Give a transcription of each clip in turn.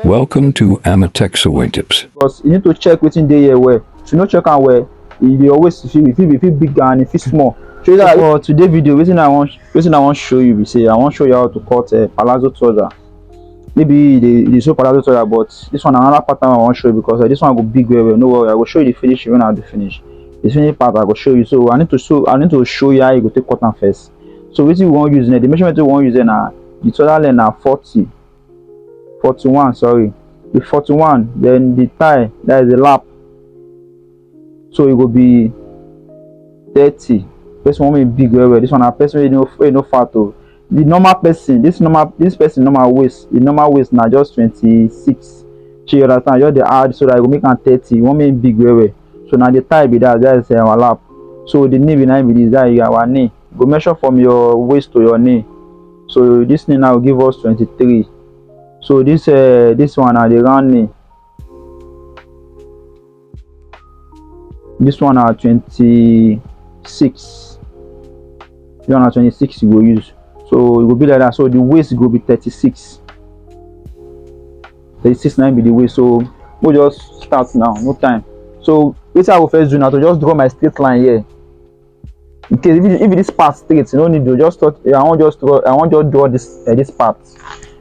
Welcome to amytexsewingtips. Because you need to check within the year where. If you no check and where, you always feel if you big and if it's small. So that for today's video, reason I want show you be say I want show you how to cut a palazzo trouser. Maybe the so palazzo trouser, but this one another pattern I want show you because this one go big well. No worry, I will show you the finish when I do finish. The finish part I will show you. So I need to show you how you go take cut am first. So what you want use the measurement you want use now the trouser length na 41, sorry, the 41, then the tie, that is the lap, so it will be 30. This one will be big well. This one a person wey no fat o. The normal person, this person normal waist, the normal waist na just 26. So you understand, just the add so that it will make am 30. You want me big well. So now the tie be that is our lap. So the knee behind be this, that is our knee. Go measure from your waist to your knee. So this knee now will give us 23. So this one are the round knee. This one are 26. This one are 26 you go use. So it will be like that. So the waist will be 36. 36 now be the waist. So we'll just start now, no time. So what I will first do now to just draw my straight line here. In case if this part straight, you don't need to just thought I want just draw this part.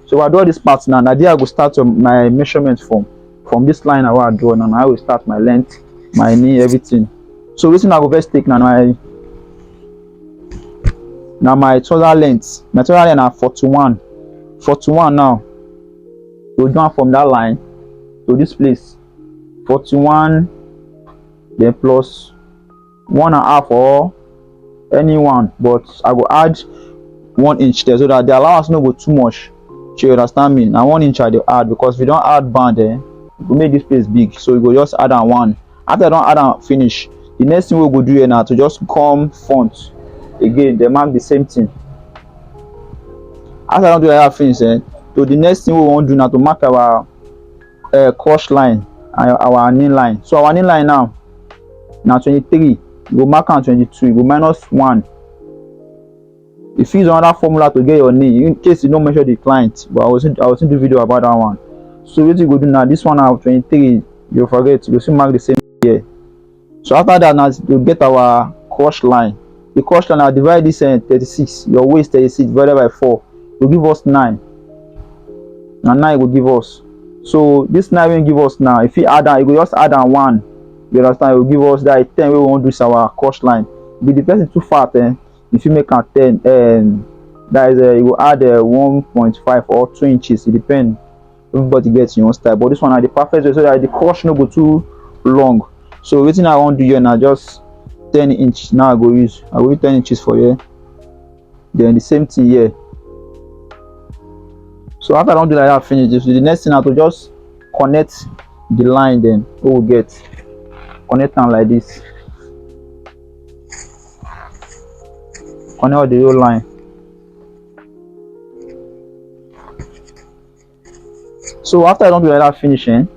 So I draw this part now. Now there I go start my measurement from this line I want to draw. Now I will start my length, my knee, everything. So this I go first take now my trouser length. My trouser length are 41. 41 now. So down from that line to this place. 41 then plus 1.5 or anyone, but I go add 1 inch there so that the allowance no go too much. So you understand me? Now 1 inch I do add because if you don't add band it will make this place big. So you go just add on 1. After I don't add and finish, the next thing we go do here now to just come front again, they mark the same thing. After I don't do that finish, so the next thing we want to do now to mark our cross line and our knee line. So our knee line now 23. You go mark on 22. You go minus 1. If you use another formula to get your knee, in case you don't measure the client, but I will send the video about that one. So what you go do now, this one now 23, you forget, you still mark the same here. So after that now you get our cross line. The cross line now divide this 36, your waist 36 divided by 4 will give us 9. And 9 will give us. So this 9 will give us now. If you add on, you go just add on 1. You understand? It will give us that 10 we want to do our cross line. If the person too fat, if you make a 10, that is you will add 1.5 or 2 inches. It depends. Everybody gets your own style, but this one are the perfect way so that the cross no go too long. So everything I want to do here now just 10 inch. Now I go use 10 inches for here. Then the same thing here. So after I don't do like that, finish this. The next thing now to just connect the line. Then we will get connect them like this. Connect the whole line. So after I don't do like that finishing,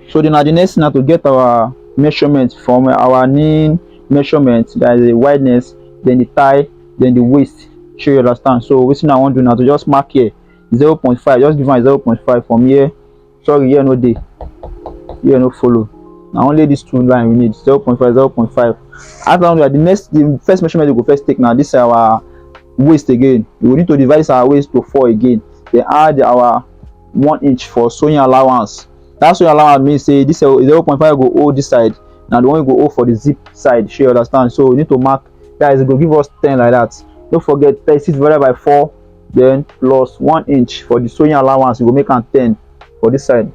so then the next thing to get our measurement from our knee measurement, that is the wideness, then the thigh, then the waist. Sure you understand. So what I want to do now to just mark here 0.5, just give me 0.5 from here. Sorry, here no day, here no follow. Now only these two lines we need 0.5, 0.5. After that, the first measurement we go first take now. This is our waist again. We will need to divide our waist to 4 again. Then add our 1 inch for sewing allowance. That sewing allowance means say this 0.5 go hold this side. Now the one go hold for the zip side. Sure you understand. So we need to mark that is going to give us 10 like that. Don't forget 36 divided by 4, then plus 1 inch for the sewing allowance. We will make an 10 for this side.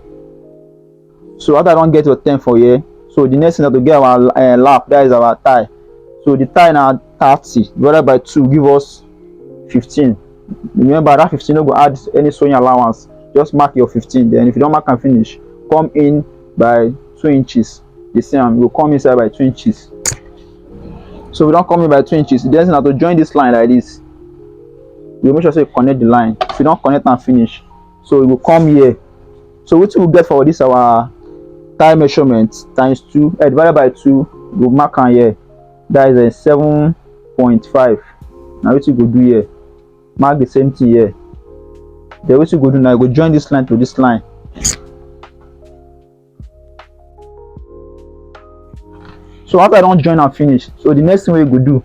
So after I don't get your 10 for here, so the next thing to get our lap, that is our thigh. So the thigh now 30 divided by 2 give us 15. Remember that 15 no go add any sewing allowance. Just mark your 15. Then if you don't mark and finish, come in by 2 inches. The same, you come inside by 2 inches. So we don't come in by 2 inches. The next thing to join this line like this. You make sure you connect the line. If you don't connect and finish, so you will come here. So what we will get for this our thigh measurement times 2 divided by 2, we'll mark on here. that is a 7.5. now what you go do here, mark the same thing here. Then what you go do now, you go join this line to this line. So after I don't join and finish, so the next thing we go do,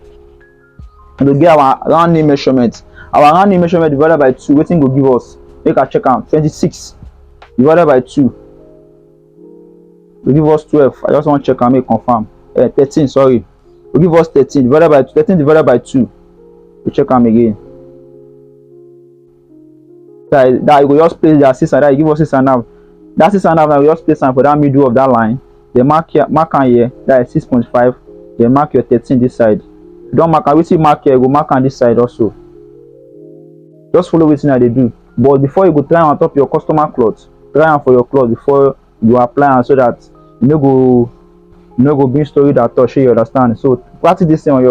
we go get our round knee measurement. Our round knee measurement divided by 2, wetin go give us, make I check am, 26 divided by 2 will give us 12. I just want to check and make confirm. 13, sorry, will give us 13 divided by 2. 13 divided by 2, we check am again. That you go just place the 6 and that, you give us 6 and a half. That 6 and a half now we just place am for that middle of that line. Then mark here, mark am here, that is 6.5. Then mark your 13 this side. If you don't mark am, wetin mark here, go mark on this side also. Just follow wetin I dey do. But before you go try on top your customer cloth, try am for your cloth before you apply am, so that you no go bring story that touch, you understand. So practice this thing on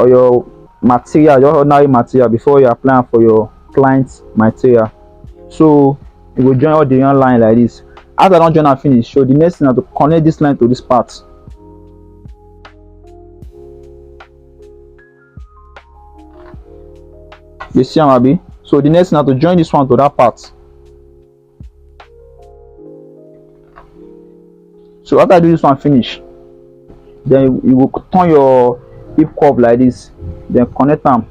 your material, your ordinary material, before you apply am for your client's material. So you go join all the young line like this. After I don join and finish, so the next thing na to connect this line to this part. You see am abi? So the next thing na to join this one to that part. So after I do this one finish, then you go turn your hip curve like this, then connect am.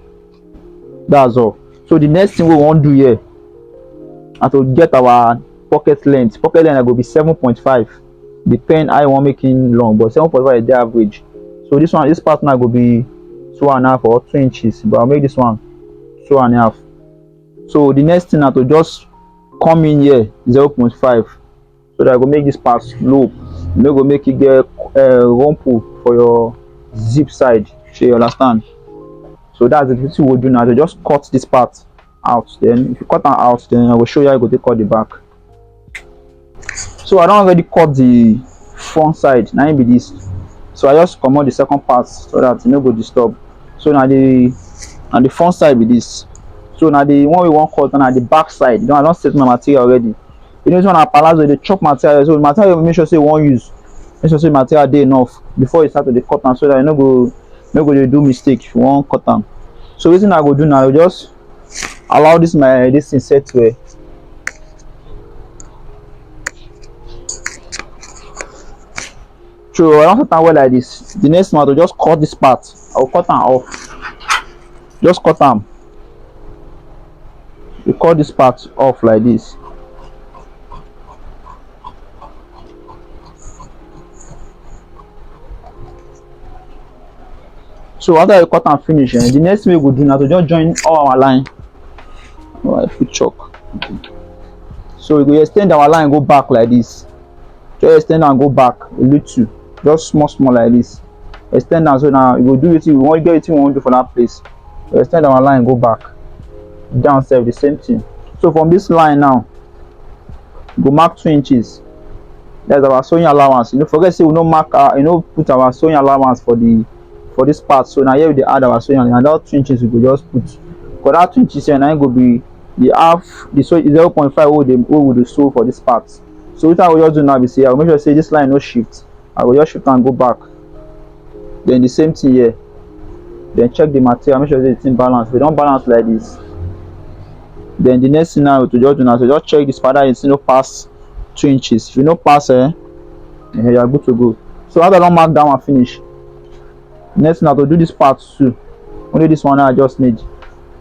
That's all. So the next thing we wan do here na to get our pocket length. Pocket length go be 7.5. Depend how you want make it long, but 7.5 is the average. So this part now go be 2.5 or 2 inches, but I'll make this one 2.5. So the next thing now to just come in here 0.5, so that I go make this part low. You no go make it get rumple for your zip side. So you understand. So that's the thing we'll do now, to just cut this part out. Then if you cut them out, then I will show you how you go to cut the back. So I don't already cut the front side, now be this. So I just come out the second part so that you no go disturb. So now the front side be this. So now the one we want cut, and the back side, I don't set my material already. You know, this one a palazzo, they chop material. So the material, make sure say you won't use, make sure say material dey enough before you start to the cut them, so that you no go do mistake if you want cut them. So wetin I go do now, I just allow this thing set well. So I don't set am well like this. The next one to just cut this part. I will cut them off. Just cut them. You cut this part off like this. So after you cut and finish, the next thing we go do now to just join all our line. Oh, I feel chalk. So we go extend our line, go back like this. Just extend and go back a little, just small like this. Extend down. So now you go do it. We want to get it we want to do for that place. We extend our line, go back down, self the same thing. So from this line now, go mark 2 inches. That's our sewing allowance. You know, forget say we no mark put our sewing allowance for this part. So now here we add our sewing allowance, and that 2 inches we go just put. For that 2 inches here, now it go be the half, the 0.5 we would sew for this part. So what I will just do now is say I will make sure say this line no shift. I will just shift and go back. Then the same thing here. Then check the material, make sure it's in balance. We don't balance like this. Then the next thing now to just do now, so just check this part that is no pass 2 inches. If you no pass you are good to go. So after I don't mark down and finish, next now to do this part too. Only this one I just need.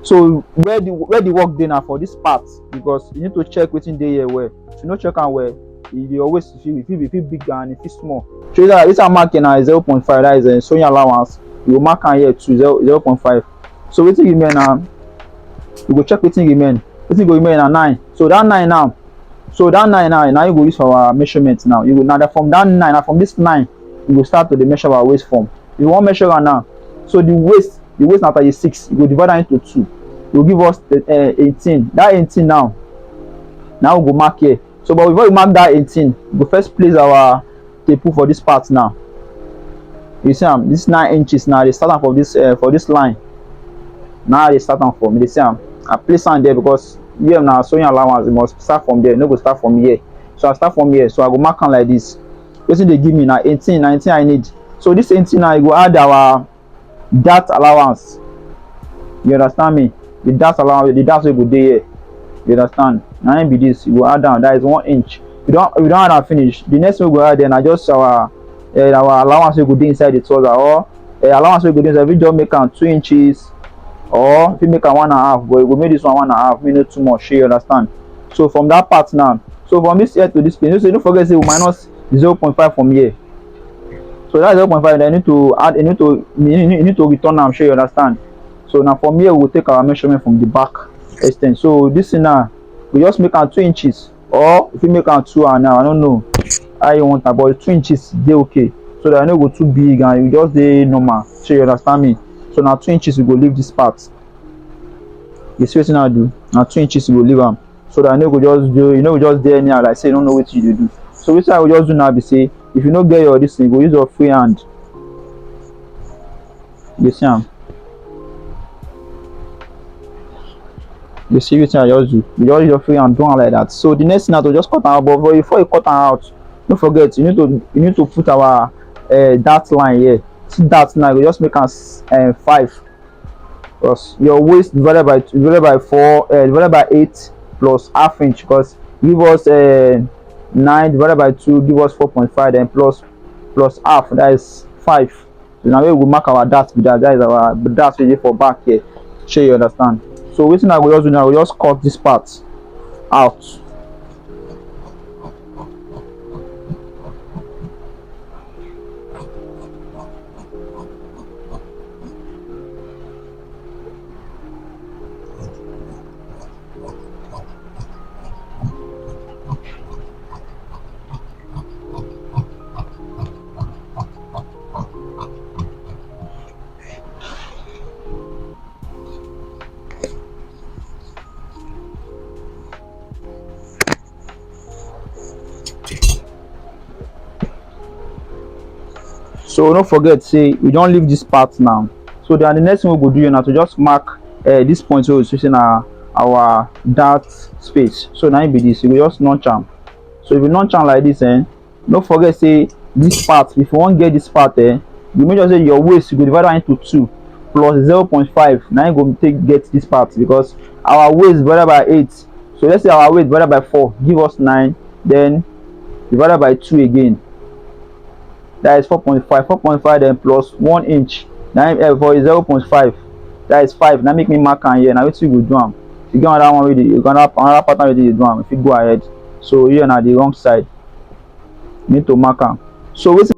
So where the work dey now for this part, because you need to check wetin dey here well. If you no check am well, you always feel big and it feel small. So this I'm marking now is 0.5. That is a sewing allowance. You will mark am here to 0.5. So wetin remain now, you go check wetin remain. Wetin go remain na 9. So that 9 now, now you go use for our measurement now. You go now from that 9, now from this 9, you go start to the measure our waist form. If you want measure am now, so the waist now 36, you go divide that into 2. It will give us 18. That 18 now we go mark here. So but before we mark that 18, we go first place our tape for this part now. You see this 9 inches now, they start from this for this line. Now they start from me. They say I place on there because here now sewing allowance, it must start from there, no go start from here. So I start from here, so I go mark on like this. Wetin they give me now 18, 19 I need. So this same thing now you go add our dart allowance. You understand me? The dart allowance, the dart wey go dey here. You understand? Na im be this. You go add down. That is 1 inch. We don't add am finish. The next one we go add then na just our allowance wey go dey inside the trouser, or allowance wey go dey inside. We just make am 2 inches, or if you make am 1.5, but you go make this one 1.5, make no too much. Shey you understand? So from that part now, so from this here to this place, so don't forget say we minus 0.5 from here. So that's 0.5. Then you need to add, you need to return am. Shey you understand? So now from here we will take our measurement from the back extent. So this thing now we just make am 2 inches, or if you make am 2 and now I don't know how you want am, but 2 inches dey okay, so that I no go too big and you just dey normal. So you understand me? So now 2 inches we go leave this part. You see wetin I do? Now 2 inches we go leave am, so that I no go just do, you know, just dey anyhow like say you don't know what you dey do. So wetin I will just do now be say, if you no get your this thing, you go use your free hand. You see am? You see wetin I just do? You just use your free hand do am like that. So the next thing na to just cut am out, but before you cut am out, don't forget you need to put our dart line here. See that now you just make am 5, because your waist divided by 4 divided by 8 plus half inch, because give us 9 divided by 2 give us 4.5, then plus half, that is 5. So now we will mark our dart with that. That is our dart wey dey for back here. Shey you understand? So wetin I go just do now, we just cut this part out. So don't forget say we don't leave this part now. So then the next thing we go do now to just mark this point wey we see na our dart space. So now it be this, you go just notch am. So if you notch am like this, don't forget say this part, if you want get this part, you make sure say your waist you go divide am into 2 plus 0.5. Now you go take get this part, because our waist divided by 8. So let's say our waist divided by 4 give us 9, then divided by 2 again. That is 4.5. 4.5 then plus 1 inch. Now for 0.5, that is 5. Now make me mark am here. Now wetin you go do am? You get another one with another pattern wey you do am. If you go ahead, so here na the wrong side, you need to mark am. So wetin